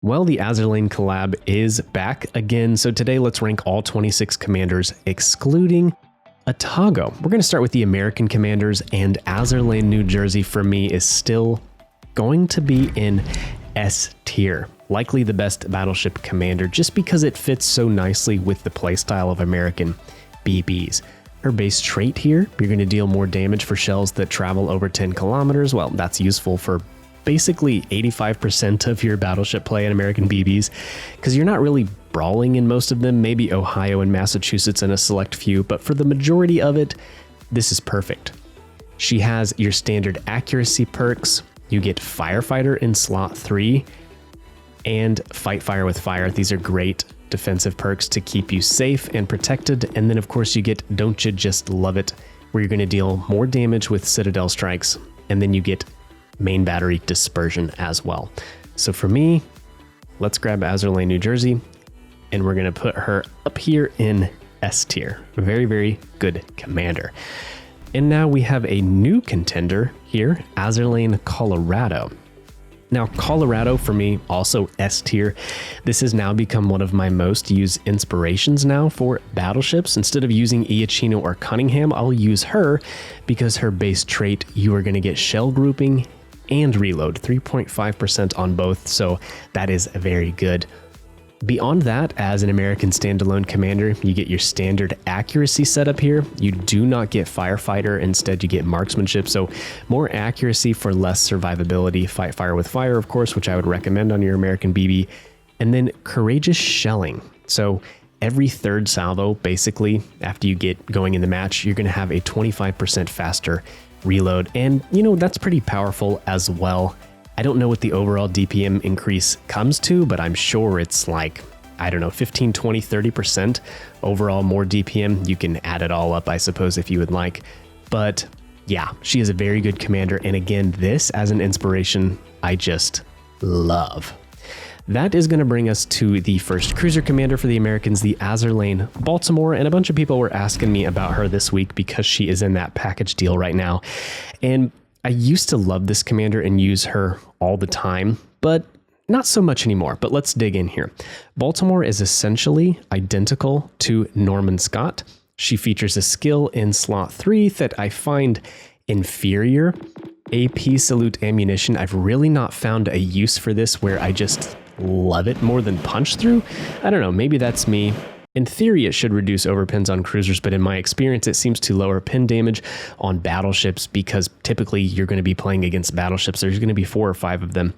Well, the Azur Lane collab is back again, so today let's rank all 26 commanders, excluding Atago. We're going to start with the American commanders, and Azur Lane, New Jersey for me is still going to be in S tier. Likely the best battleship commander, just because it fits so nicely with the playstyle of American BBs. Her base trait here, you're going to deal more damage for shells that travel over 10 kilometers. Well, that's useful for basically 85% of your battleship play in American BBs, because you're not really brawling in most of them, maybe Ohio and Massachusetts and a select few, but for the majority of it, this is perfect. She has your standard accuracy perks. You get Firefighter in slot 3 and Fight Fire with Fire. These are great defensive perks to keep you safe and protected. And then of course you get Don't You Just Love It, where you're going to deal more damage with Citadel strikes, and then you get main battery dispersion as well. So for me, let's grab Azur Lane, New Jersey, and we're going to put her up here in S tier. Very, very good commander. And now we have a new contender here, Azur Lane, Colorado. Now, Colorado for me, also S tier. This has now become one of my most used inspirations now for battleships. Instead of using Iachino or Cunningham, I'll use her because her base trait, you are going to get shell grouping and reload, 3.5% on both, so that is very good. Beyond that, as an American standalone commander, you get your standard accuracy setup here. You do not get Firefighter, instead you get marksmanship, so more accuracy for less survivability. Fight Fire with Fire, of course, which I would recommend on your American BB. And then courageous shelling. So every third salvo, basically, after you get going in the match, you're going to have a 25% faster reload, and you know, that's pretty powerful as well. I don't know what the overall DPM increase comes to, but I'm sure it's like, I don't know, 15, 20, 30% overall more DPM. You can add it all up, I suppose, if you would like. But yeah, she is a very good commander, and again, this as an inspiration, I just love. That is going to bring us to the first cruiser commander for the Americans, the Azur Lane, Baltimore, and a bunch of people were asking me about her this week because she is in that package deal right now. And I used to love this commander and use her all the time, but not so much anymore. But let's dig in here. Baltimore is essentially identical to Norman Scott. She features a skill in slot 3 that I find inferior. AP Salute Ammunition. I've really not found a use for this where I just love it more than Punch Through. I don't know, maybe that's me. In theory, it should reduce overpins on cruisers, but in my experience, it seems to lower pin damage on battleships because typically you're going to be playing against battleships. There's going to be 4 or 5 of them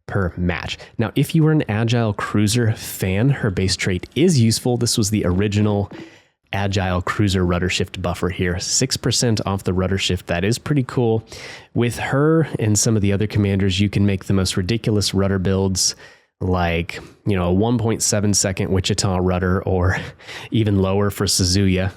per match. Now, if you were an Agile Cruiser fan, her base trait is useful. This was the original Agile Cruiser rudder shift buffer here, 6% off the rudder shift. That is pretty cool. With her and some of the other commanders, you can make the most ridiculous rudder builds, like, you know, a 1.7 second Wichita rudder, or even lower for Suzuya.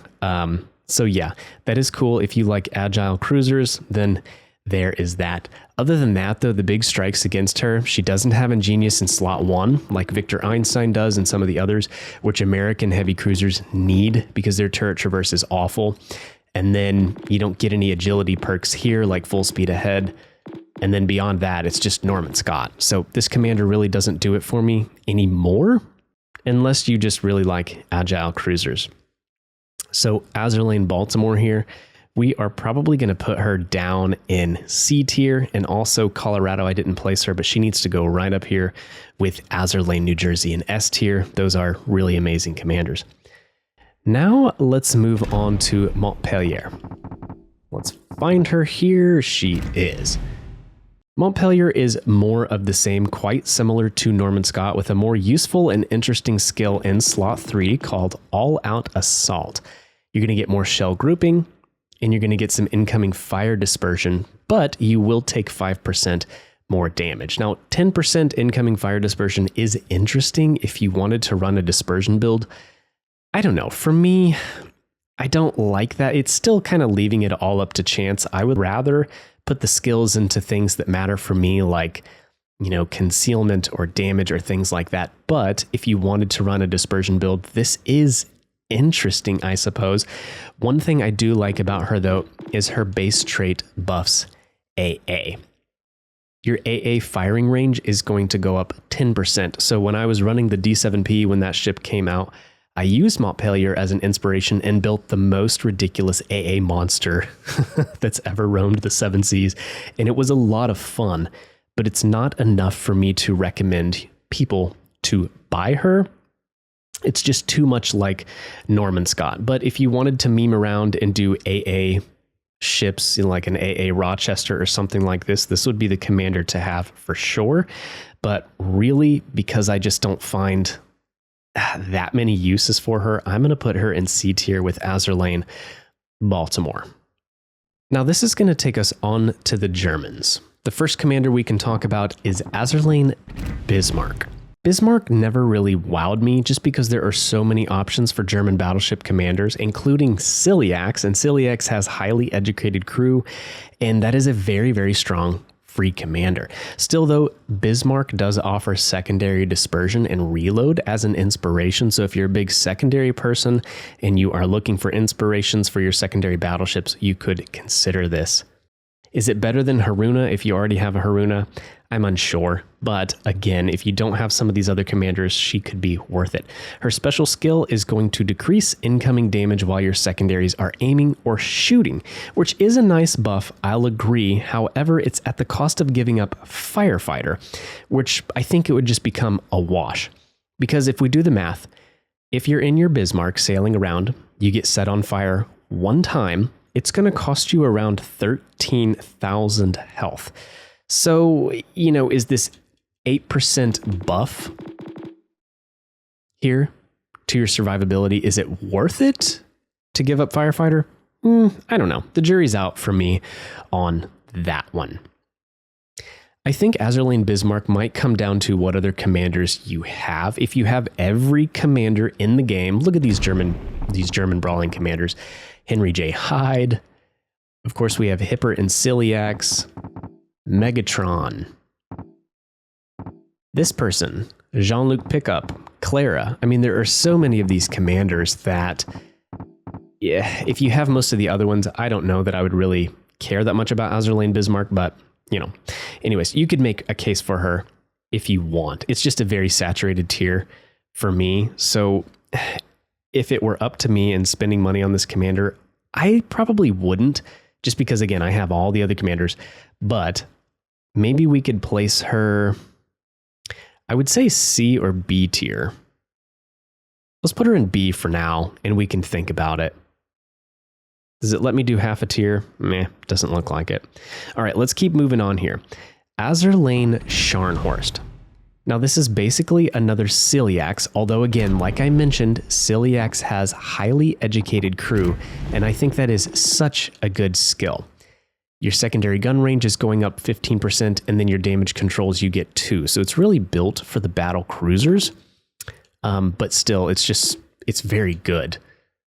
So yeah, that is cool. If you like Agile Cruisers, then there is that. Other than that, though, the big strikes against her, she doesn't have Ingenious in slot 1 like Victor Einstein does and some of the others, which American heavy cruisers need because their turret traverse is awful. And then you don't get any agility perks here like full speed ahead. And then beyond that, it's just Norman Scott. So this commander really doesn't do it for me anymore, unless you just really like Agile Cruisers. So Azur Lane, Baltimore here, we are probably going to put her down in C tier, and also Colorado, I didn't place her, but she needs to go right up here with Azur Lane, New Jersey in S tier. Those are really amazing commanders. Now let's move on to Montpelier. Let's find her. Here she is. Montpelier is more of the same, quite similar to Norman Scott, with a more useful and interesting skill in slot 3 called All Out Assault. You're going to get more shell grouping, and you're going to get some incoming fire dispersion, but you will take 5% more damage. Now, 10% incoming fire dispersion is interesting if you wanted to run a dispersion build. I don't know. For me, I don't like that. It's still kind of leaving it all up to chance. I would rather put the skills into things that matter for me, like, you know, concealment or damage or things like that. But if you wanted to run a dispersion build, this is interesting, I suppose. One thing I do like about her, though, is her base trait buffs AA. your AA firing range is going to go up 10%. So when I was running the D7P when that ship came out, I used Montpelier as an inspiration and built the most ridiculous AA monster that's ever roamed the seven seas. And it was a lot of fun, but it's not enough for me to recommend people to buy her. It's just too much like Norman Scott. But if you wanted to meme around and do AA ships in like an AA Rochester or something like this would be the commander to have for sure. But really, because I just don't find that many uses for her, I'm going to put her in C tier with Azur Lane, Baltimore. Now this is going to take us on to the Germans. The first commander we can talk about is Azur Lane, Bismarck. Bismarck never really wowed me just because there are so many options for German battleship commanders, including Ciliax, and Ciliax has highly educated crew, and that is a very, very strong free commander. Still though, Bismarck does offer secondary dispersion and reload as an inspiration, so if you're a big secondary person and you are looking for inspirations for your secondary battleships, you could consider this. Is it better than Haruna if you already have a Haruna? I'm unsure, but again, if you don't have some of these other commanders, she could be worth it. Her special skill is going to decrease incoming damage while your secondaries are aiming or shooting, which is a nice buff, I'll agree. However, it's at the cost of giving up Firefighter, which I think it would just become a wash. Because if we do the math, if you're in your Bismarck sailing around, you get set on fire one time, it's going to cost you around 13,000 health. So, you know, is this 8% buff here to your survivability? Is it worth it to give up Firefighter? I don't know. The jury's out for me on that one. I think Azur Lane Bismarck might come down to what other commanders you have. If you have every commander in the game, look at these German brawling commanders. Henry J. Hyde. Of course, we have Hipper and Ciliax. Megatron. This person, Jean-Luc Pickup, Clara. I mean, there are so many of these commanders that, yeah, if you have most of the other ones, I don't know that I would really care that much about Azur Lane Bismarck, but, you know. Anyways, you could make a case for her if you want. It's just a very saturated tier for me. So if it were up to me and spending money on this commander, I probably wouldn't, just because, again, I have all the other commanders. But maybe we could place her, I would say C or B tier. Let's put her in B for now, and we can think about it. Does it let me do half a tier? Meh, doesn't look like it. All right, let's keep moving on here. Azur Lane Scharnhorst. Now this is basically another Ciliax, although again, like I mentioned, Ciliax has highly educated crew, and I think that is such a good skill. Your secondary gun range is going up 15%, and then your damage controls you get 2. So it's really built for the battle cruisers, but still, it's very good.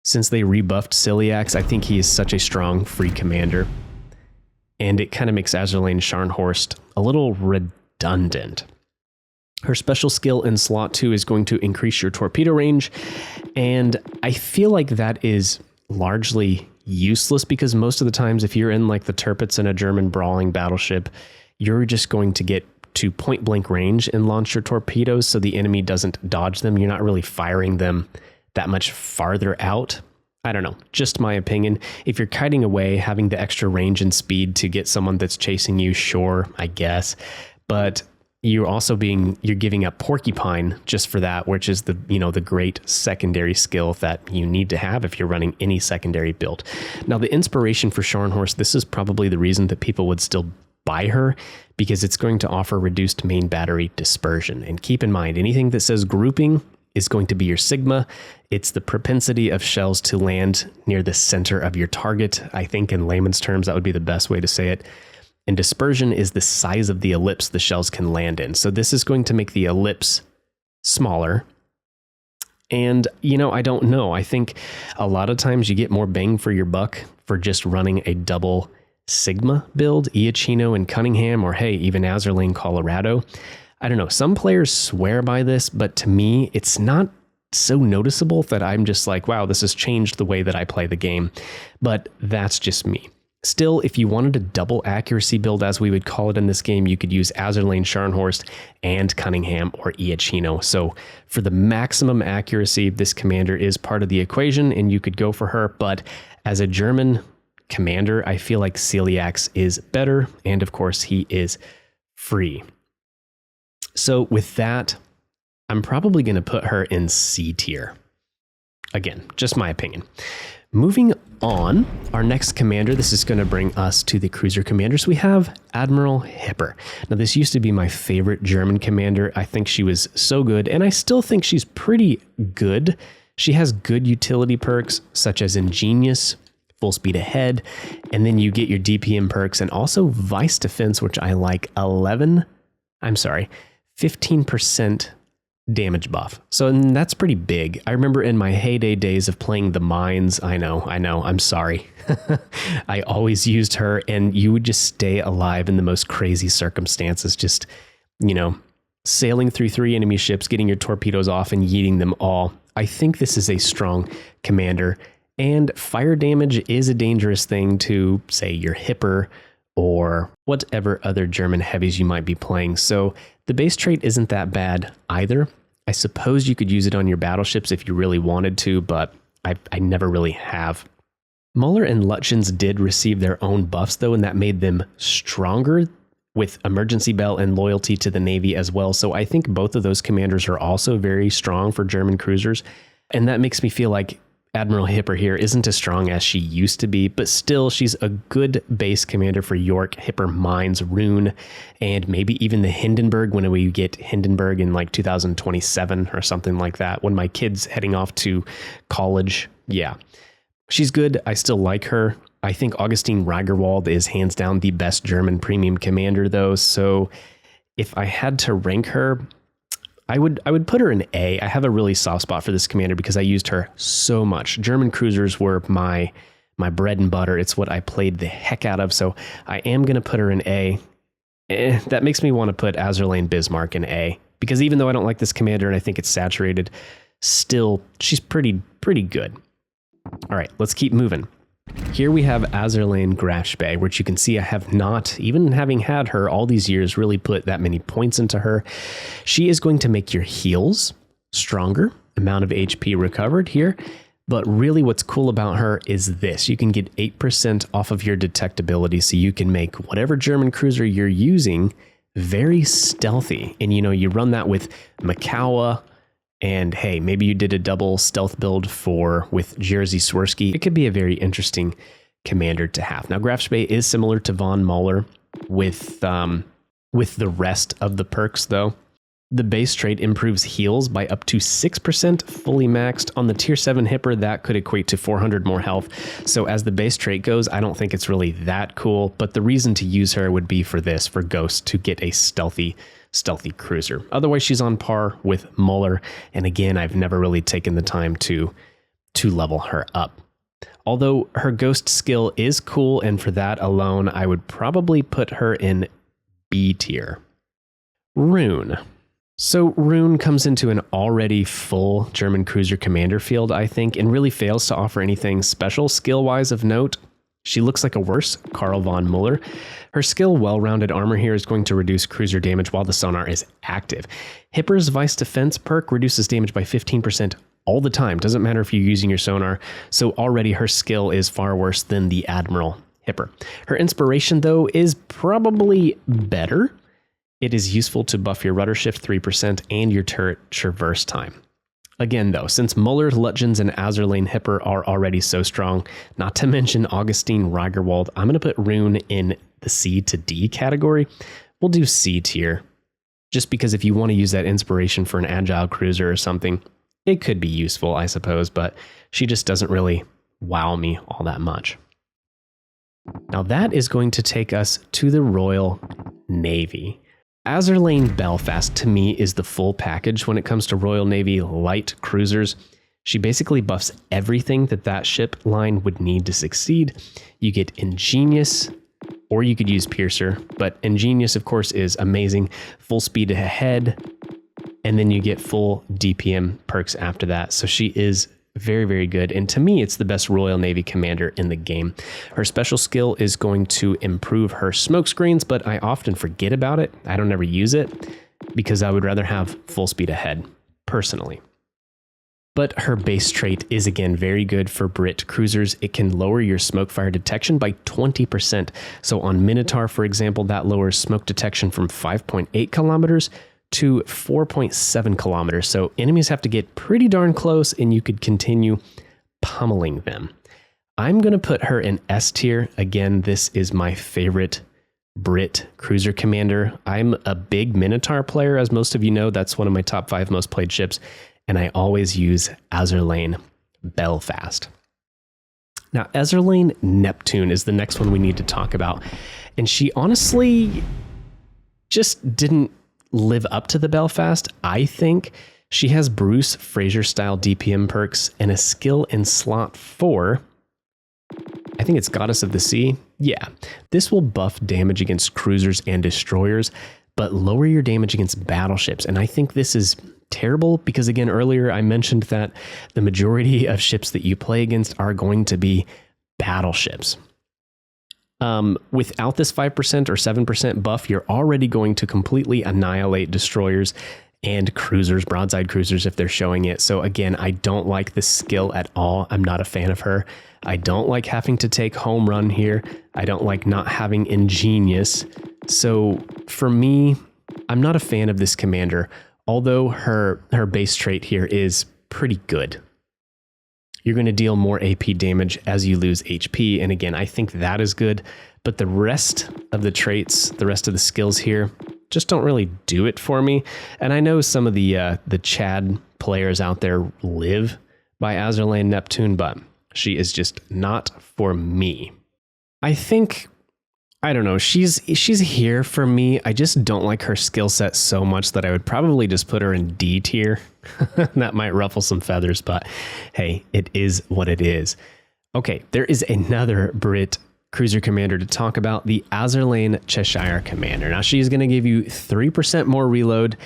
Since they rebuffed Ciliax, I think he is such a strong free commander, and it kind of makes Azur Lane Scharnhorst a little redundant. Her special skill in slot 2 is going to increase your torpedo range, and I feel like that is largely useless because most of the times if you're in like the Tirpitz in a German brawling battleship, you're just going to get to point blank range and launch your torpedoes so the enemy doesn't dodge them. You're not really firing them that much farther out. I don't know, just my opinion. If you're kiting away, having the extra range and speed to get someone that's chasing you, sure, I guess. But you're giving up Porcupine just for that, which is the great secondary skill that you need to have if you're running any secondary build. Now, the inspiration for Scharnhorst, this is probably the reason that people would still buy her, because it's going to offer reduced main battery dispersion. And keep in mind, anything that says grouping is going to be your sigma. It's the propensity of shells to land near the center of your target. I think in layman's terms, that would be the best way to say it. And dispersion is the size of the ellipse the shells can land in. So this is going to make the ellipse smaller. And, I don't know. I think a lot of times you get more bang for your buck for just running a double Sigma build, Iachino and Cunningham, or hey, even Azur Lane Colorado. I don't know. Some players swear by this, but to me, it's not so noticeable that I'm just like, wow, this has changed the way that I play the game. But that's just me. Still, if you wanted a double accuracy build, as we would call it in this game, you could use Azur Lane, Scharnhorst, and Cunningham or Iachino. So for the maximum accuracy, this commander is part of the equation, and you could go for her. But as a German commander, I feel like Celiax is better, and of course, he is free. So with that, I'm probably going to put her in C tier. Again, just my opinion. Moving on, our next commander, this is going to bring us to the cruiser commanders. We have Admiral Hipper. Now, this used to be my favorite German commander. I think she was so good, and I still think she's pretty good. She has good utility perks, such as Ingenious, full speed ahead, and then you get your DPM perks, and also Vice Defense, which I like 15% damage buff. So that's pretty big. I remember in my heyday days of playing the mines, I know, I'm sorry. I always used her, and you would just stay alive in the most crazy circumstances, just, you know, sailing through 3 enemy ships, getting your torpedoes off and yeeting them all. I think this is a strong commander, and fire damage is a dangerous thing to, say, your Hipper or whatever other German heavies you might be playing. So the base trait isn't that bad either. I suppose you could use it on your battleships if you really wanted to, but I never really have. Muller and Lutjens did receive their own buffs, though, and that made them stronger with Emergency Bell and Loyalty to the Navy as well. So I think both of those commanders are also very strong for German cruisers, and that makes me feel like Admiral Hipper here isn't as strong as she used to be, but still she's a good base commander for York, Hipper, Mines, Roon, and maybe even the Hindenburg when we get Hindenburg in like 2027 or something like that, when my kid's heading off to college. Yeah, she's good. I still like her. I think Augustine Reigerwald is hands down the best German premium commander though, so if I had to rank her, I would put her in A. I have a really soft spot for this commander because I used her so much. German cruisers were my bread and butter. It's what I played the heck out of. So I am going to put her in A. That makes me want to put Azur Lane Bismarck in A, because even though I don't like this commander and I think it's saturated, still she's pretty good. All right, let's keep moving. Here we have Azur Lane Graf Spee, which you can see I have not, even having had her all these years, really put that many points into her. She is going to make your heals stronger, amount of HP recovered here. But really what's cool about her is this. You can get 8% off of your detectability, so you can make whatever German cruiser you're using very stealthy. And you know, you run that with Makawa, and hey, maybe you did a double stealth build with Jerzy Swirsky. It could be a very interesting commander to have. Now, Graf Spee is similar to von Muller with the rest of the perks, though. The base trait improves heals by up to 6%, fully maxed. On the tier 7 Hipper, that could equate to 400 more health. So as the base trait goes, I don't think it's really that cool, but the reason to use her would be for Ghost, to get a stealthy cruiser. Otherwise, she's on par with Muller, and again, I've never really taken the time to level her up. Although her Ghost skill is cool, and for that alone, I would probably put her in B tier. Roon. So Roon comes into an already full German cruiser commander field, I think, and really fails to offer anything special skill-wise of note. She looks like a worse Karl von Muller. Her skill well-rounded armor here is going to reduce cruiser damage while the sonar is active. Hipper's Vice Defense perk reduces damage by 15% all the time. Doesn't matter if you're using your sonar. So already her skill is far worse than the Admiral Hipper. Her inspiration, though, is probably better. It is useful to buff your rudder shift 3% and your turret traverse time. Again, though, since Muller, Lutjens, and Azur Lane Hipper are already so strong, not to mention Augustine Reigerwald, I'm going to put Roon in the C to D category. We'll do C tier, just because if you want to use that inspiration for an agile cruiser or something, it could be useful, I suppose, but she just doesn't really wow me all that much. Now that is going to take us to the Royal Navy. Azur Lane Belfast, to me, is the full package when it comes to Royal Navy light cruisers. She basically buffs everything that ship line would need to succeed. You get Ingenious, or you could use Piercer, but Ingenious, of course, is amazing. Full speed ahead, and then you get full DPM perks after that. So she is very, very good. And to me, it's the best Royal Navy commander in the game. Her special skill is going to improve her smoke screens, but I often forget about it. I don't ever use it because I would rather have full speed ahead, personally. But her base trait is, again, very good for Brit cruisers. It can lower your smoke fire detection by 20%. So on Minotaur, for example, that lowers smoke detection from 5.8 kilometers to 4.7 kilometers. So enemies have to get pretty darn close and you could continue pummeling them. I'm going to put her in S tier. Again, this is my favorite Brit cruiser commander. I'm a big Minotaur player, as most of you know. That's one of my top 5 most played ships. And I always use Azur Lane Belfast. Now, Azur Lane Neptune is the next one we need to talk about. And she honestly just didn't live up to the Belfast. I think she has Bruce Fraser-style DPM perks and a skill in slot 4. I think it's Goddess of the Sea. Yeah, this will buff damage against cruisers and destroyers, but lower your damage against battleships. And I think this is terrible because, again, earlier I mentioned that the majority of ships that you play against are going to be battleships. Without this 5% or 7% buff, you're already going to completely annihilate destroyers and cruisers, broadside cruisers, if they're showing it. So again, I don't like this skill at all. I'm not a fan of her. I don't like having to take home run here. I don't like not having ingenious. So for me, I'm not a fan of this commander, although her base trait here is pretty good. You're going to deal more AP damage as you lose HP. And again, I think that is good. But the rest of the traits, the rest of the skills here, just don't really do it for me. And I know some of the Chad players out there live by Azur Lane Neptune, but she is just not for me. I think, I don't know, she's here for me. I just don't like her skill set so much that I would probably just put her in D tier. That might ruffle some feathers, but hey, it is what it is. Okay, there is another Brit cruiser commander to talk about, the Azur Lane Cheshire commander. Now she's going to give you 3% more reload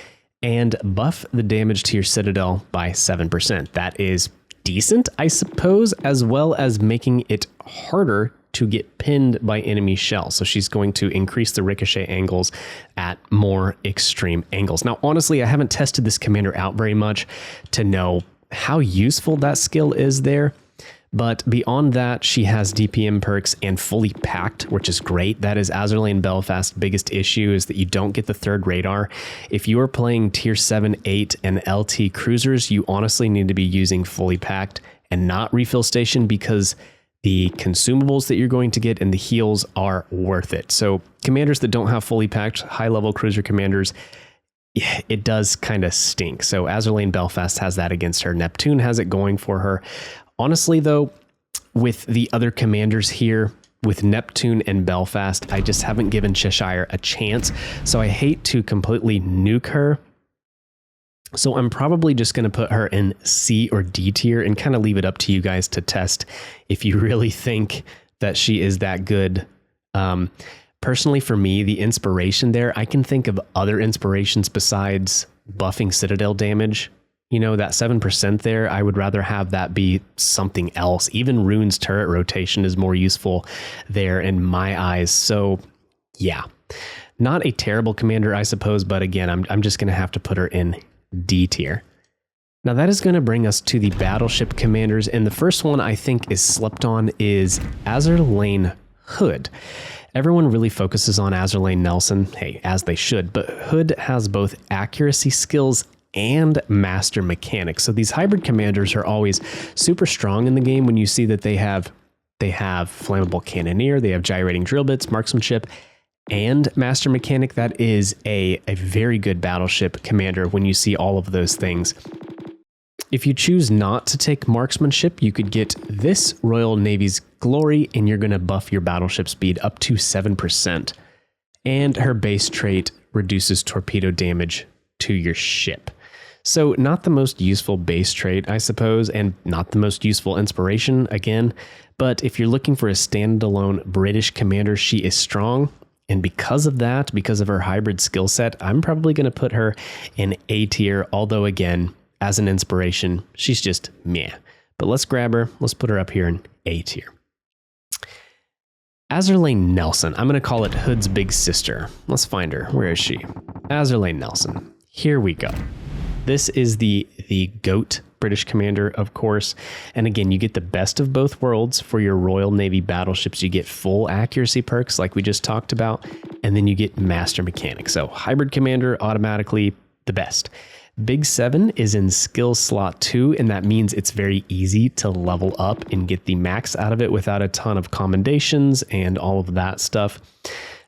and buff the damage to your citadel by 7%. That is decent, I suppose, as well as making it harder to get pinned by enemy shells. So she's going to increase the ricochet angles at more extreme angles. Now, honestly, I haven't tested this commander out very much to know how useful that skill is there. But beyond that, she has DPM perks and fully packed, which is great. That is Azur Lane Belfast's biggest issue, is that you don't get the third radar. If you are playing tier 7, 8, and LT cruisers, you honestly need to be using fully packed and not refill station, because the consumables that you're going to get and the heals are worth it. So commanders that don't have fully packed high-level cruiser commanders, it does kind of stink. So Azur Lane Belfast has that against her. Neptune has it going for her. Honestly, though, with the other commanders here, with Neptune and Belfast, I just haven't given Cheshire a chance. So I hate to completely nuke her. So I'm probably just going to put her in C or D tier and kind of leave it up to you guys to test if you really think that she is that good. Personally, for me, the inspiration there, I can think of other inspirations besides buffing citadel damage. You know, that 7% there, I would rather have that be something else. Even Roon's turret rotation is more useful there in my eyes. So yeah, not a terrible commander, I suppose. But again, I'm just going to have to put her in D tier. Now that is going to bring us to the battleship commanders. And the first one I think is slept on is Azur Lane Hood. Everyone really focuses on Azur Lane Nelson. Hey, as they should. But Hood has both accuracy skills and master mechanics. So these hybrid commanders are always super strong in the game when you see that they have flammable cannoneer, they have gyrating drill bits, marksmanship, and master mechanic. That is a very good battleship commander when you see all of those things. If you choose not to take marksmanship, you could get this Royal Navy's Glory, and you're going to buff your battleship speed up to 7%. And her base trait reduces torpedo damage to your ship. So not the most useful base trait, I suppose, and not the most useful inspiration, again. But if you're looking for a standalone British commander, she is strong. And because of that, because of her hybrid skill set, I'm probably going to put her in A tier. Although, again, as an inspiration, she's just meh. But let's grab her. Let's put her up here in A tier. Azur Lane Nelson. I'm going to call it Hood's big sister. Let's find her. Where is she? Azur Lane Nelson. Here we go. This is the GOAT British commander, of course. And again, you get the best of both worlds for your Royal Navy battleships. You get full accuracy perks like we just talked about, and then you get master mechanics. So hybrid commander, automatically the best. Big 7 is in skill slot 2, and that means it's very easy to level up and get the max out of it without a ton of commendations and all of that stuff.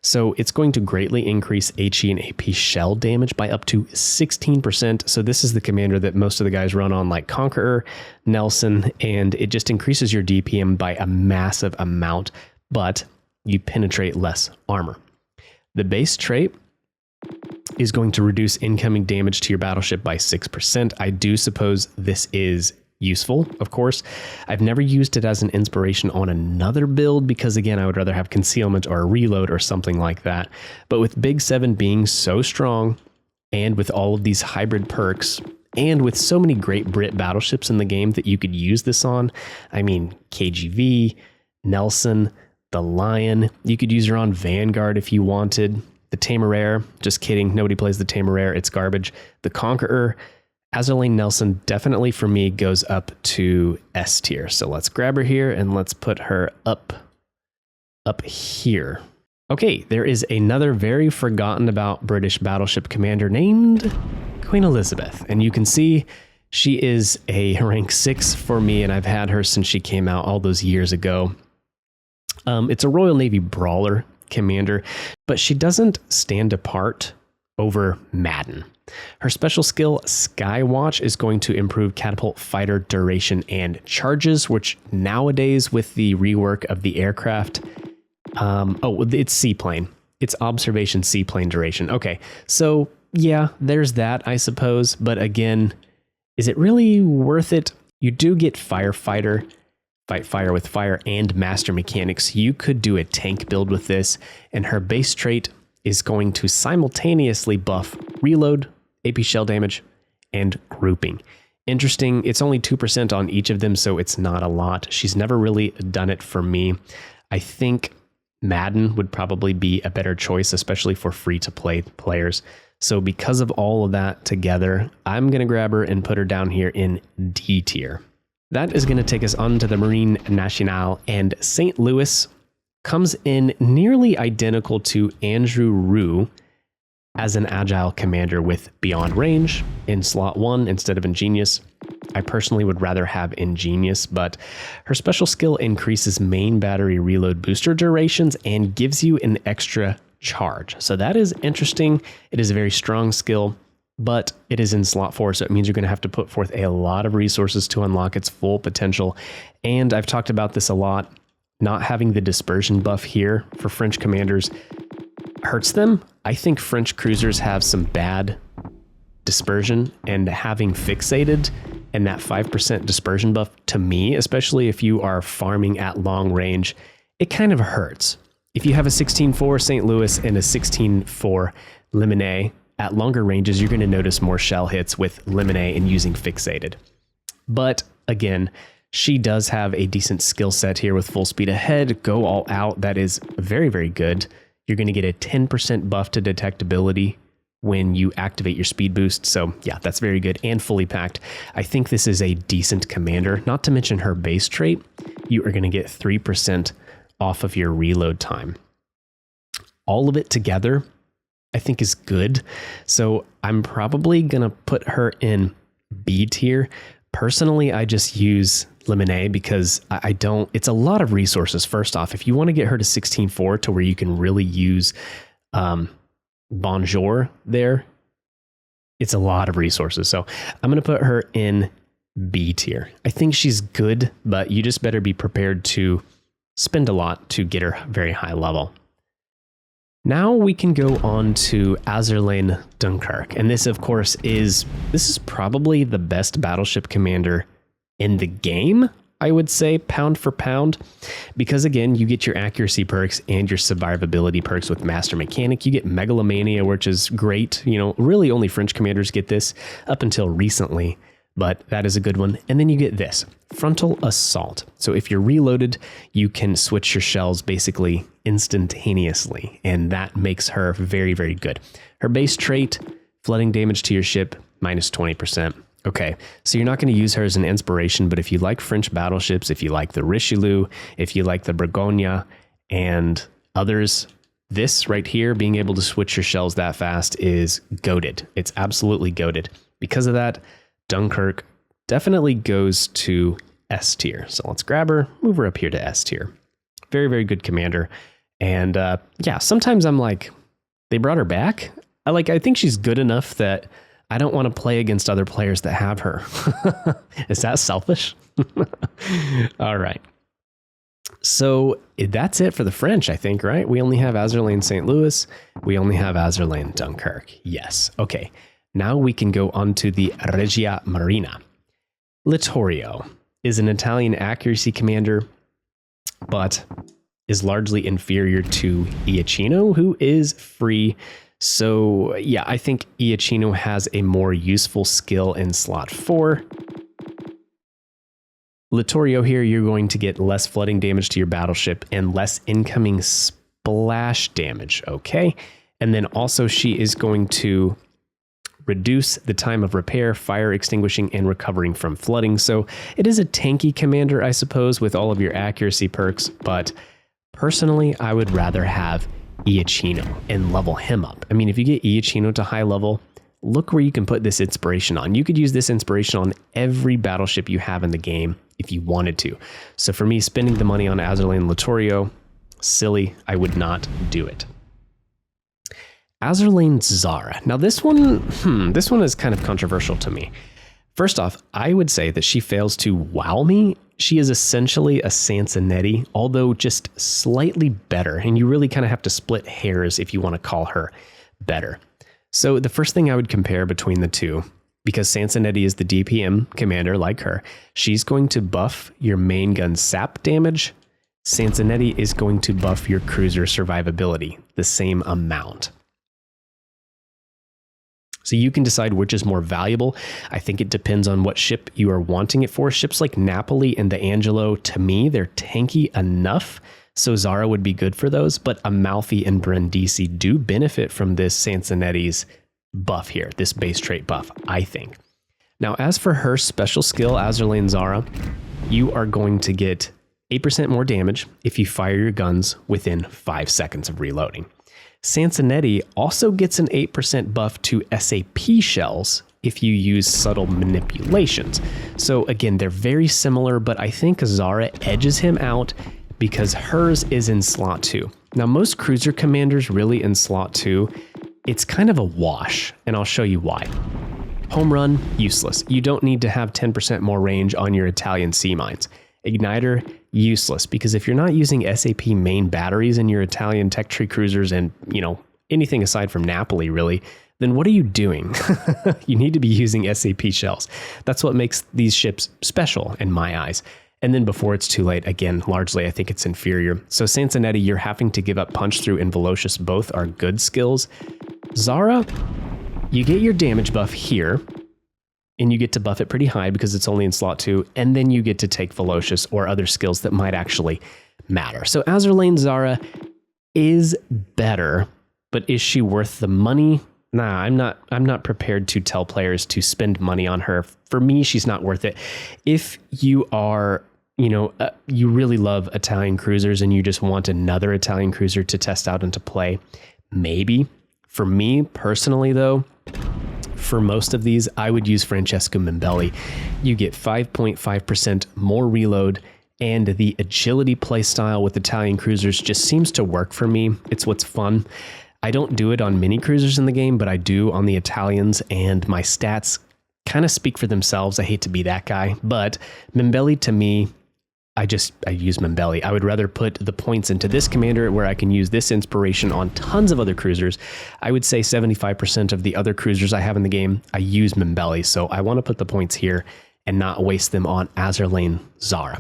So it's going to greatly increase HE and AP shell damage by up to 16%. So this is the commander that most of the guys run on, like Conqueror, Nelson, and it just increases your DPM by a massive amount, but you penetrate less armor. The base trait is going to reduce incoming damage to your battleship by 6%. I do suppose this is useful, of course. I've never used it as an inspiration on another build because, again, I would rather have concealment or a reload or something like that. But with Big 7 being so strong, and with all of these hybrid perks, and with so many great Brit battleships in the game that you could use this on, I mean, KGV, Nelson, the Lion, you could use her on Vanguard if you wanted. The Temeraire, just kidding, nobody plays the Temeraire, it's garbage. The Conqueror, Azur Lane Nelson definitely for me goes up to S tier. So let's grab her here and let's put her up here. Okay, there is another very forgotten about British battleship commander named Queen Elizabeth. And you can see she is a rank 6 for me, and I've had her since she came out all those years ago. It's a Royal Navy brawler commander, but she doesn't stand apart over Madden. Her special skill, Skywatch, is going to improve catapult fighter duration and charges, which nowadays with the rework of the aircraft, it's seaplane. It's observation seaplane duration. Okay, so yeah, there's that, I suppose. But again, is it really worth it? You do get firefighter, fight fire with fire, and master mechanics. You could do a tank build with this, and her base trait is going to simultaneously buff reload, AP shell damage, and grouping. Interesting, it's only 2% on each of them, so it's not a lot. She's never really done it for me. I think Madden would probably be a better choice, especially for free-to-play players. So because of all of that together, I'm going to grab her and put her down here in D tier. That is going to take us on to the Marine Nationale, and St. Louis comes in nearly identical to Andrew Rue as an agile commander with Beyond Range in slot 1 instead of Ingenious. I personally would rather have Ingenious, but her special skill increases main battery reload booster durations and gives you an extra charge. So that is interesting. It is a very strong skill, but it is in slot 4, so it means you're going to have to put forth a lot of resources to unlock its full potential. And I've talked about this a lot. Not having the dispersion buff here for French commanders hurts them. I think French cruisers have some bad dispersion, and having fixated and that 5% dispersion buff, to me, especially if you are farming at long range, it kind of hurts. If you have a 16-4 St. Louis and a 16-4 Lemonade, at longer ranges, you're going to notice more shell hits with Lemonade and using fixated. But again, she does have a decent skill set here with full speed ahead, go all out. That is very, very good. You're going to get a 10% buff to detectability when you activate your speed boost. So yeah, that's very good and fully packed. I think this is a decent commander, not to mention her base trait. You are going to get 3% off of your reload time. All of it together, I think, is good. So I'm probably going to put her in B tier. Personally, I just use Lemonade because I don't, it's a lot of resources. First off, if you want to get her to 16-4 to where you can really use Bonjour there, it's a lot of resources. So I'm going to put her in B tier. I think she's good, but you just better be prepared to spend a lot to get her very high level. Now we can go on to Azur Lane Dunkirk. And this, of course, is probably the best battleship commander in the game, I would say, pound for pound, because again, you get your accuracy perks and your survivability perks with Master Mechanic. You get Megalomania, which is great. You know, really only French commanders get this up until recently. but that is a good one. And then you get this, frontal assault. So if you're reloaded, you can switch your shells basically instantaneously, and that makes her very, very good. Her base trait, flooding damage to your ship, minus 20%. Okay, so you're not going to use her as an inspiration, but if you like French battleships, if you like the Richelieu, if you like the Bourgogne and others, this right here, being able to switch your shells that fast is goated. It's absolutely goated. Because of that, Dunkirk definitely goes to S tier. So let's grab her, move her up here to S tier. Very, very good commander. And yeah, sometimes I'm like, they brought her back. I think she's good enough that I don't want to play against other players that have her. Is that selfish? All right. So that's it for the French, I think, right? We only have Azur Lane St. Louis. We only have Azur Lane Dunkirk. Yes. Okay. Now we can go on to the Regia Marina. Littorio is an Italian accuracy commander, but is largely inferior to Iachino, who is free. So yeah, I think Iachino has a more useful skill in slot 4. Littorio here, you're going to get less flooding damage to your battleship and less incoming splash damage, okay? And then also she is going to reduce the time of repair, fire extinguishing, and recovering from flooding. So it is a tanky commander, I suppose, with all of your accuracy perks, but personally, I would rather have Iachino and level him up. I mean, if you get Iachino to high level, look where you can put this inspiration on. You could use this inspiration on every battleship you have in the game if you wanted to. So for me, spending the money on Azur Lane Littorio, silly, I would not do it. Azur Lane Zara. Now this one is kind of controversial to me. First off, I would say that she fails to wow me. She is essentially a Sansonetti, although just slightly better, and you really kind of have to split hairs if you want to call her better. So the first thing I would compare between the two, because Sansonetti is the DPM commander like her, she's going to buff your main gun sap damage. Sansonetti is going to buff your cruiser survivability the same amount. So you can decide which is more valuable. I think it depends on what ship you are wanting it for. Ships like Napoli and the Angelo, to me, they're tanky enough, so Zara would be good for those, but Amalfi and Brindisi do benefit from this Sansonetti's buff here, this base trait buff, I think. Now, as for her special skill, Azur Lane Zara, you are going to get 8% more damage if you fire your guns within 5 seconds of reloading. Sansonetti also gets an 8% buff to SAP shells if you use subtle manipulations. So again, they're very similar, but I think Zara edges him out because hers is in slot 2. Now, most cruiser commanders really in slot 2, it's kind of a wash, and I'll show you why. Home run, useless. You don't need to have 10% more range on your Italian sea mines. Igniter, useless, because if you're not using SAP main batteries in your Italian tech tree cruisers and, you know, anything aside from Napoli really, then what are you doing? You need to be using SAP shells. That's what makes these ships special in my eyes. And then before it's too late, again, largely I think it's inferior. So Sansonetti, you're having to give up punch through and Velocious, both are good skills. Zara, you get your damage buff here, and you get to buff it pretty high because it's only in slot 2, and then you get to take Velocious or other skills that might actually matter. So Azur Lane Zara is better, but is she worth the money? Nah, I'm not prepared to tell players to spend money on her. For me, she's not worth it. If you are, you really love Italian cruisers and you just want another Italian cruiser to test out and to play, maybe. For me personally, though, for most of these, I would use Francesco Membelli. You get 5.5% more reload, and the agility playstyle with Italian cruisers just seems to work for me. It's what's fun. I don't do it on many cruisers in the game, but I do on the Italians, and my stats kind of speak for themselves. I hate to be that guy, but Membelli to me, I use Membelli. I would rather put the points into this commander where I can use this inspiration on tons of other cruisers. I would say 75% of the other cruisers I have in the game, I use Membelli. So I want to put the points here and not waste them on Azur Lane Zara.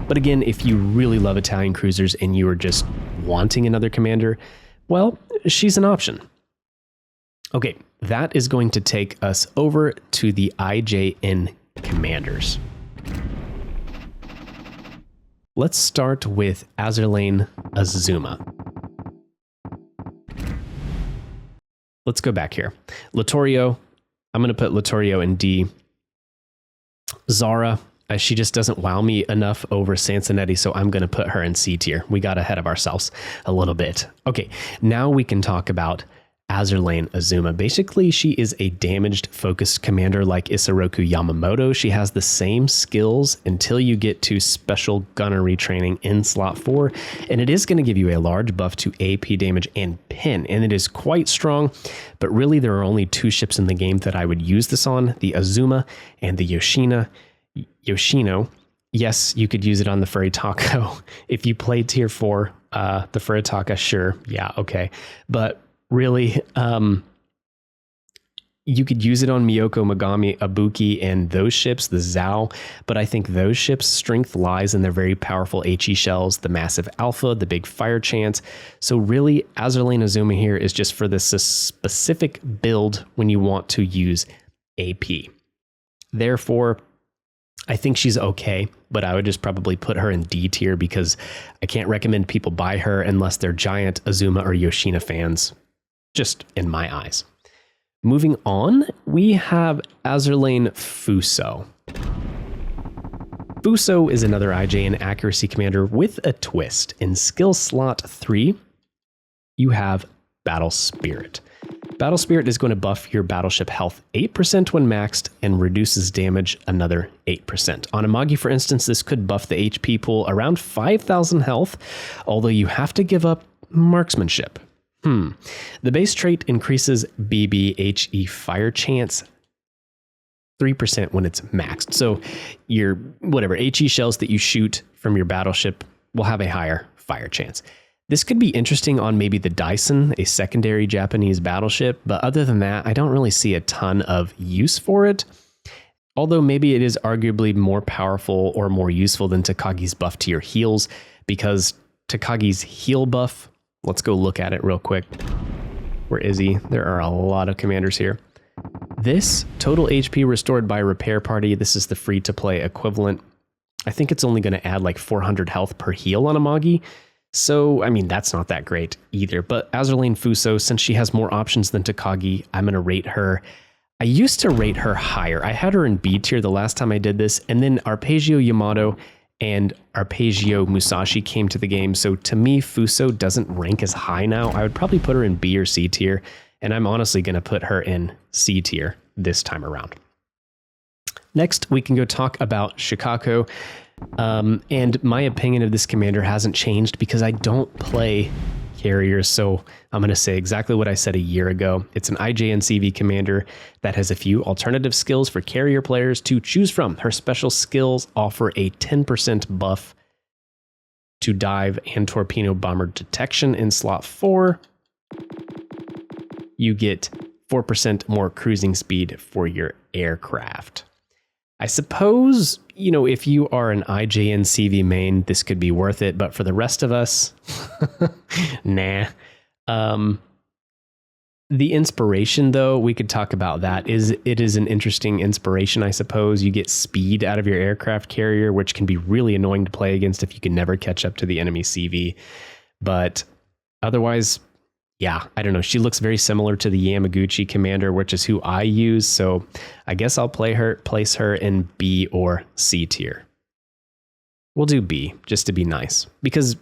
But again, if you really love Italian cruisers and you are just wanting another commander, well, she's an option. Okay, that is going to take us over to the IJN commanders. Let's start with Azur Lane Azuma. Let's go back here. Littorio, I'm going to put Littorio in D. Zara, she just doesn't wow me enough over Sansonetti, so I'm going to put her in C tier. We got ahead of ourselves a little bit. Okay, now we can talk about Azur Lane Azuma. Basically, she is a damaged focused commander like Isoroku Yamamoto. She has the same skills until you get to special gunnery training in slot 4, and it is going to give you a large buff to AP damage and pin, and it is quite strong, but really there are only 2 ships in the game that I would use this on, the Azuma and the Yoshino. Yes, you could use it on the Furitaka. If you play tier 4, the Furitaka, sure, yeah, okay, but really, you could use it on Miyoko, Megami, Ibuki, and those ships, the Zao, but I think those ships' strength lies in their very powerful HE shells, the massive alpha, the big fire chance. So really, Azur Lane Azuma here is just for this specific build when you want to use AP. Therefore, I think she's okay, but I would just probably put her in D tier because I can't recommend people buy her unless they're giant Azuma or Yoshina fans. Just in my eyes. Moving on, we have Azur Lane Fuso. Fuso is another IJN accuracy commander with a twist. In skill slot 3, you have Battle Spirit. Battle Spirit is going to buff your battleship health 8% when maxed and reduces damage another 8%. On Amagi, for instance, this could buff the HP pool around 5,000 health, although you have to give up marksmanship. The base trait increases BBHE fire chance 3% when it's maxed. So your whatever HE shells that you shoot from your battleship will have a higher fire chance. This could be interesting on maybe the Dyson, a secondary Japanese battleship, but other than that, I don't really see a ton of use for it. Although maybe it is arguably more powerful or more useful than Takagi's buff to your heals, because Takagi's heal buff, let's go look at it real quick. Where is he? There are a lot of commanders here. This total HP restored by repair party, this is the free to play equivalent. I think it's only going to add like 400 health per heal on Amagi. So, I mean, that's not that great either. But Azur Lane Fuso, since she has more options than Takagi, I'm going to rate her. I used to rate her higher. I had her in B tier the last time I did this, and then Arpeggio Yamato and Arpeggio Musashi came to the game. So to me, Fuso doesn't rank as high now. I would probably put her in B or C tier, and I'm honestly going to put her in C tier this time around. Next, we can go talk about Shokaku. And my opinion of this commander hasn't changed because I don't play carriers, so I'm going to say exactly what I said a year ago. It's an IJNCV commander that has a few alternative skills for carrier players to choose from. Her special skills offer a 10% buff to dive and torpedo bomber detection in slot 4. You get 4% more cruising speed for your aircraft. I suppose, you know, if you are an IJNCV main, this could be worth it, but for the rest of us, nah. The inspiration, though, we could talk about that. It is an interesting inspiration, I suppose. You get speed out of your aircraft carrier, which can be really annoying to play against if you can never catch up to the enemy CV. But otherwise, yeah, I don't know. She looks very similar to the Yamaguchi commander, which is who I use. So I guess I'll place her in B or C tier. We'll do B just to be nice, because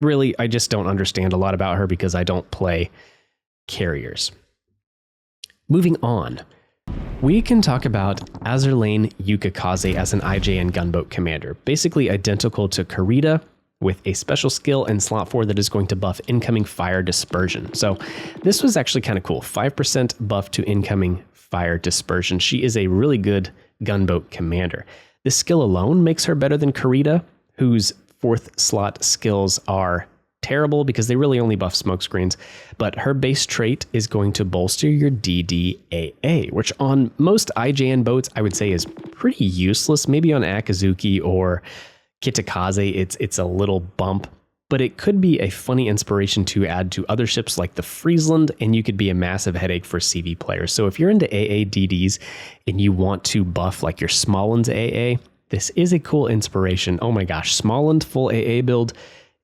really I just don't understand a lot about her because I don't play carriers. Moving on, we can talk about Azur Lane Yukikaze as an IJN gunboat commander, basically identical to Kurita, with a special skill in slot 4 that is going to buff incoming fire dispersion. So this was actually kind of cool. 5% buff to incoming fire dispersion. She is a really good gunboat commander. This skill alone makes her better than Kurita, whose 4th slot skills are terrible because they really only buff smoke screens. But her base trait is going to bolster your DDAA, which on most IJN boats I would say is pretty useless. Maybe on Akazuki or Kitakaze, it's a little bump, but it could be a funny inspiration to add to other ships like the Friesland, and you could be a massive headache for CV players. So if you're into AADDs and you want to buff like your Smolland's AA, this is a cool inspiration. Oh my gosh, Smolland full AA build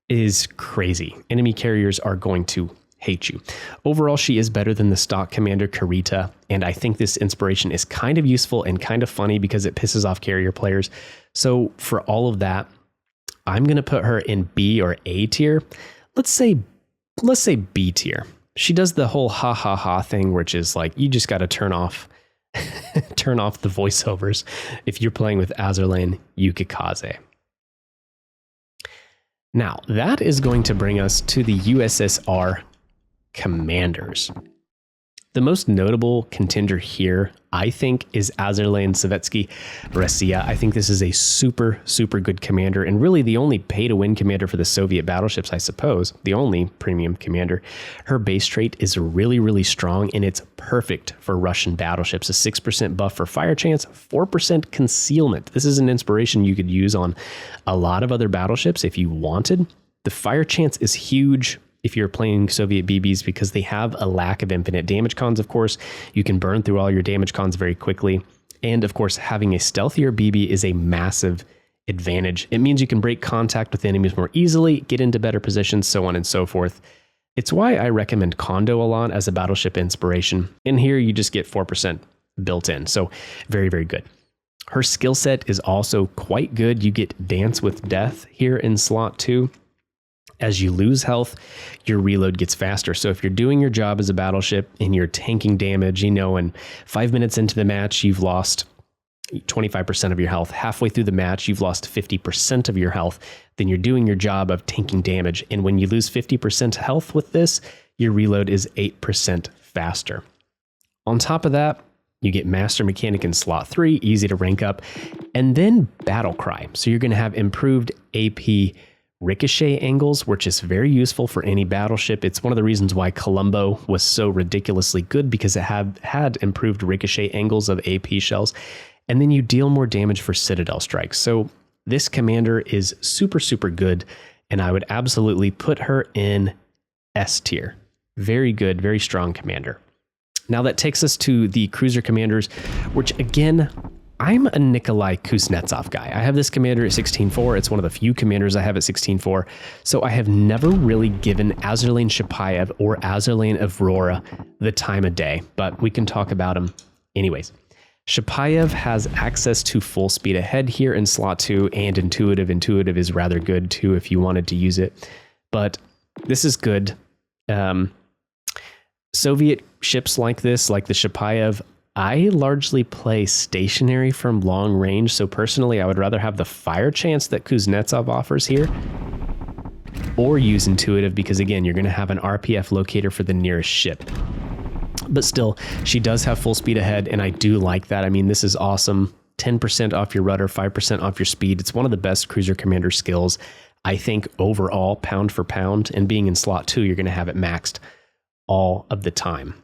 is crazy. Enemy carriers are going to hate you. Overall, she is better than the stock commander Karita, and I think this inspiration is kind of useful and kind of funny because it pisses off carrier players. So for all of that, I'm going to put her in B or A tier. Let's say B tier. She does the whole ha ha ha thing, which is like you just got to turn off the voiceovers if you're playing with Azur Lane Yukikaze. Now, that is going to bring us to the USSR commanders. The most notable contender here, I think, is Azur Lane Sovetski Rossiya. I think this is a super, super good commander, and really the only pay-to-win commander for the Soviet battleships, I suppose. The only premium commander. Her base trait is really, really strong, and it's perfect for Russian battleships. A 6% buff for fire chance, 4% concealment. This is an inspiration you could use on a lot of other battleships if you wanted. The fire chance is huge if you're playing Soviet BBs because they have a lack of infinite damage cons, of course. You can burn through all your damage cons very quickly. And of course, having a stealthier BB is a massive advantage. It means you can break contact with enemies more easily, get into better positions, so on and so forth. It's why I recommend Kondo a lot as a battleship inspiration. In here, you just get 4% built in. So very, very good. Her skill set is also quite good. You get Dance with Death here in slot 2. As you lose health, your reload gets faster. So if you're doing your job as a battleship and you're tanking damage, and 5 minutes into the match, you've lost 25% of your health. Halfway through the match, you've lost 50% of your health. Then you're doing your job of tanking damage. And when you lose 50% health with this, your reload is 8% faster. On top of that, you get Master Mechanic in slot 3, easy to rank up. And then Battle Cry. So you're going to have improved AP ricochet angles, which is very useful for any battleship. It's one of the reasons why Colombo was so ridiculously good, because it had improved ricochet angles of AP shells. And then you deal more damage for Citadel strikes. So this commander is super, super good, and I would absolutely put her in S tier. Very good, very strong commander. Now that takes us to the cruiser commanders, which again, I'm a Nikolai Kuznetsov guy. I have this commander at 16.4. It's one of the few commanders I have at 16.4. So I have never really given Azur Lane Chapayev or Azur Lane Avrora the time of day, but we can talk about them anyways. Chapayev has access to full speed ahead here in slot 2 and intuitive. Intuitive is rather good too if you wanted to use it, but this is good. Soviet ships like this, like the Chapayev, I largely play stationary from long range, so personally I would rather have the fire chance that Kuznetsov offers here, or use intuitive, because again, you're going to have an RPF locator for the nearest ship. But still, she does have full speed ahead, and I do like that. I mean, this is awesome. 10% off your rudder, 5% off your speed. It's one of the best cruiser commander skills, I think, overall, pound for pound, and being in slot 2, you're going to have it maxed all of the time.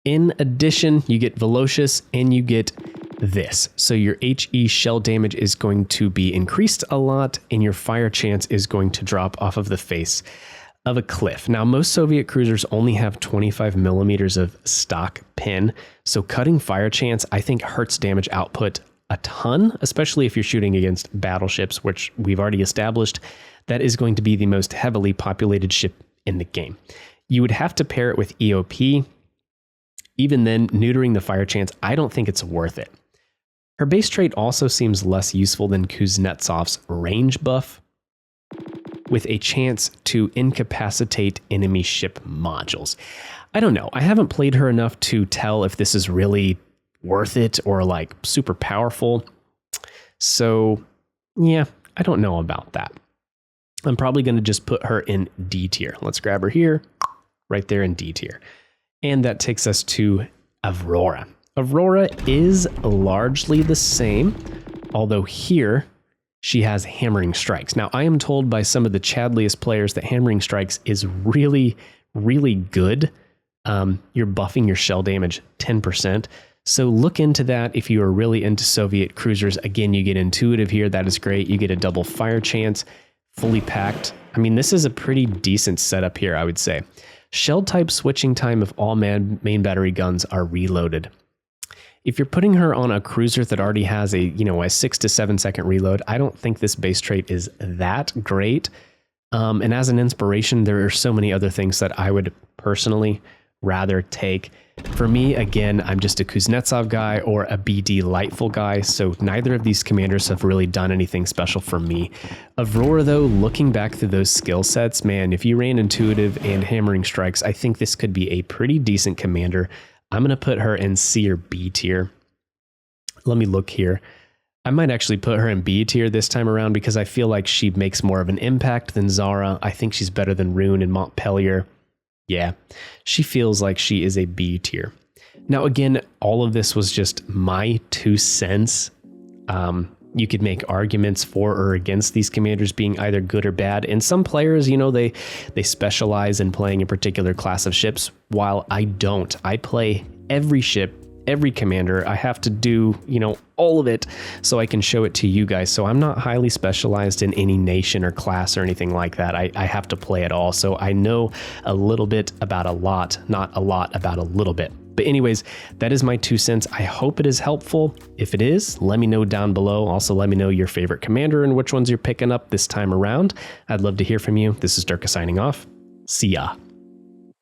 In addition, you get Velocious and you get this. So your HE shell damage is going to be increased a lot, and your fire chance is going to drop off of the face of a cliff. Now, most Soviet cruisers only have 25 millimeters of stock pin, so cutting fire chance, I think, hurts damage output a ton, especially if you're shooting against battleships, which we've already established that is going to be the most heavily populated ship in the game. You would have to pair it with EOP. Even then, neutering the fire chance, I don't think it's worth it. Her base trait also seems less useful than Kuznetsov's range buff, with a chance to incapacitate enemy ship modules. I don't know. I haven't played her enough to tell if this is really worth it or like super powerful. So yeah, I don't know about that. I'm probably going to just put her in D tier. Let's grab her here, right there in D tier. And that takes us to Avrora. Avrora is largely the same, although here she has hammering strikes. Now, I am told by some of the Chadliest players that hammering strikes is really, really good. You're buffing your shell damage 10%. So look into that if you are really into Soviet cruisers. Again, you get intuitive here. That is great. You get a double fire chance, fully packed I mean, this is a pretty decent setup here, I would say. Shell type switching time if all main battery guns are reloaded. If you're putting her on a cruiser that already has a 6 to 7 second reload, I don't think this base trait is that great. And as an inspiration, there are so many other things that I would personally rather take. For me, again, I'm just a Kuznetsov guy or a BD Lightful guy, so neither of these commanders have really done anything special for me. Avrora, though, looking back through those skill sets, man, if you ran intuitive and hammering strikes, I think this could be a pretty decent commander. I'm going to put her in C or B tier. Let me look here. I might actually put her in B tier this time around because I feel like she makes more of an impact than Zara. I think she's better than Roon and Montpelier. Yeah, she feels like she is a B tier. Now, again, all of this was just my 2 cents. You could make arguments for or against these commanders being either good or bad. And some players, they specialize in playing a particular class of ships, while I don't. I play every ship, every commander. I have to do, all of it so I can show it to you guys. So I'm not highly specialized in any nation or class or anything like that. I have to play it all. So I know a little bit about a lot, not a lot about a little bit. But anyways, that is my 2 cents. I hope it is helpful. If it is, let me know down below. Also, let me know your favorite commander and which ones you're picking up this time around. I'd love to hear from you. This is Derka signing off. See ya.